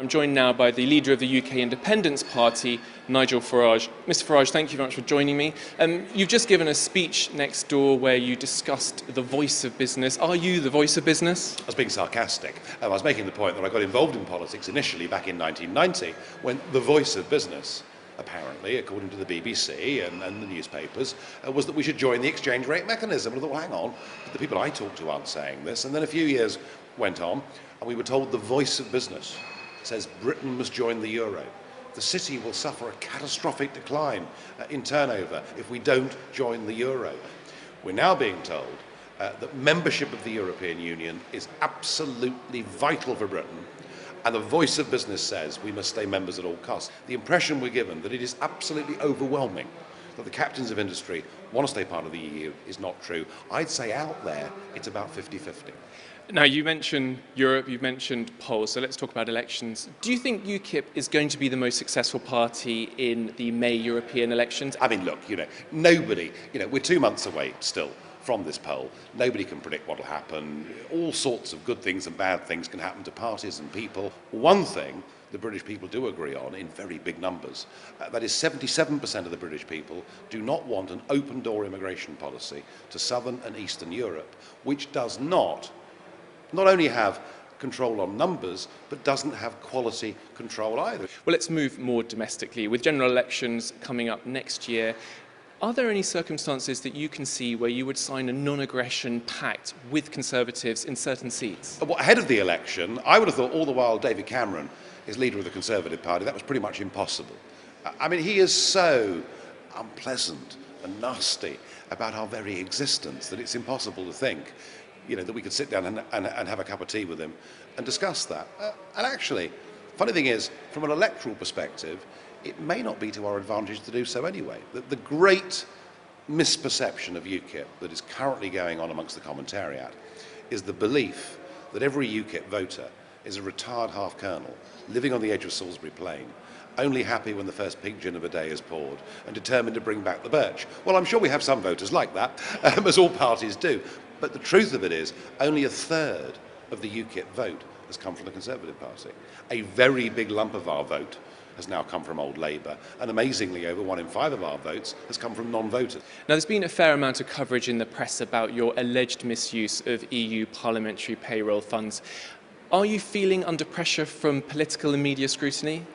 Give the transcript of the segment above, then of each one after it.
I'm joined now by the leader of the UK Independence Party, Nigel Farage. Mr Farage, thank you very much for joining me. You've just given a speech next door where you discussed the voice of business. Are you the voice of business? I was being sarcastic. I was making the point that I got involved in politics initially back in 1990 when the voice of business, apparently, according to the BBC and the newspapers, was that we should join the exchange rate mechanism. And I thought, well, hang on, the people I talk to aren't saying this. And then a few years went on and we were told the voice of business says Britain must join the euro. The city will suffer a catastrophic decline in turnover if we don't join the euro. We're now being told that membership of the European Union is absolutely vital for Britain, and the voice of business says we must stay members at all costs. The impression we're given that it is absolutely overwhelming that the captains of industry want to stay part of the EU is not true. I'd say out there it's about 50-50. Now, you mentioned Europe, you've mentioned polls, so let's talk about elections. Do you think Ukip is going to be the most successful party in the May European elections? I mean, look, nobody, we're 2 months away still from this poll. Nobody can predict what will happen. All sorts of good things and bad things can happen to parties and people. One thing the British people do agree on in very big numbers, that is 77% of the British people do not want an open-door immigration policy to southern and eastern Europe, which does not only have control on numbers, but doesn't have quality control either. Well, let's move more domestically. With general elections coming up next year, are there any circumstances that you can see where you would sign a non-aggression pact with Conservatives in certain seats? Well, ahead of the election, I would have thought all the while David Cameron is leader of the Conservative Party, that was pretty much impossible. I mean, he is so unpleasant and nasty about our very existence that it's impossible to think that we could sit down and have a cup of tea with him and discuss that. And actually, funny thing is, from an electoral perspective, it may not be to our advantage to do so anyway. The great misperception of UKIP that is currently going on amongst the commentariat is the belief that every UKIP voter is a retired half-colonel living on the edge of Salisbury Plain, only happy when the first pink gin of a day is poured and determined to bring back the birch. Well, I'm sure we have some voters like that, as all parties do. But the truth of it is, only a third of the UKIP vote has come from the Conservative Party. A very big lump of our vote has now come from Old Labour, and amazingly over 1 in 5 of our votes has come from non-voters. Now, there's been a fair amount of coverage in the press about your alleged misuse of EU parliamentary payroll funds. Are you feeling under pressure from political and media scrutiny?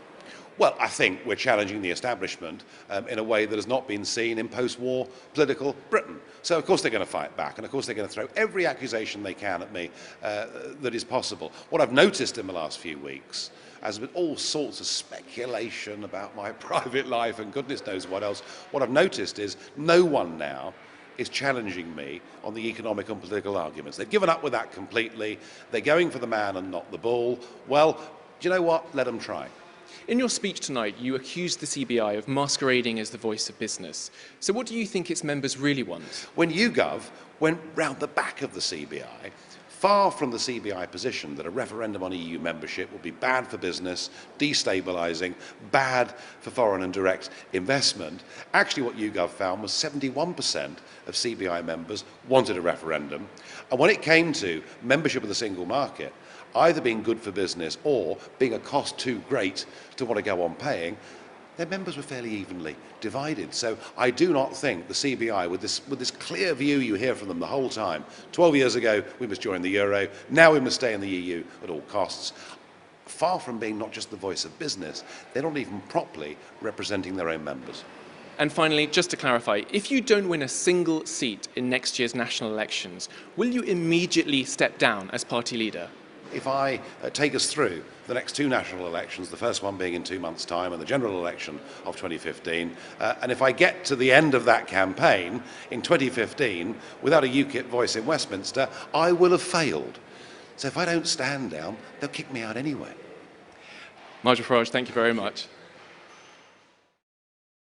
Well, I think we're challenging the establishment in a way that has not been seen in post-war political Britain. So, of course, they're going to fight back, and of course they're going to throw every accusation they can at me that is possible. What I've noticed in the last few weeks has been all sorts of speculation about my private life and goodness knows what else. What I've noticed is no one now is challenging me on the economic and political arguments. They've given up with that completely. They're going for the man and not the bull. Well, do you know what? Let them try. In your speech tonight, you accused the CBI of masquerading as the voice of business. So what do you think its members really want? When YouGov went round the back of the CBI, far from the CBI position that a referendum on EU membership would be bad for business, destabilising, bad for foreign and direct investment, actually what YouGov found was 71% of CBI members wanted a referendum. And when it came to membership of the single market, either being good for business or being a cost too great to want to go on paying, their members were fairly evenly divided. So I do not think the CBI, with this clear view you hear from them the whole time, 12 years ago we must join the euro, now we must stay in the EU at all costs, far from being not just the voice of business, they're not even properly representing their own members. And finally, just to clarify, if you don't win a single seat in next year's national elections, will you immediately step down as party leader? If I take us through the next 2 national elections, the first one being in 2 months' time and the general election of 2015, and if I get to the end of that campaign in 2015 without a UKIP voice in Westminster, I will have failed. So if I don't stand down, they'll kick me out anyway. Nigel Farage, thank you very much.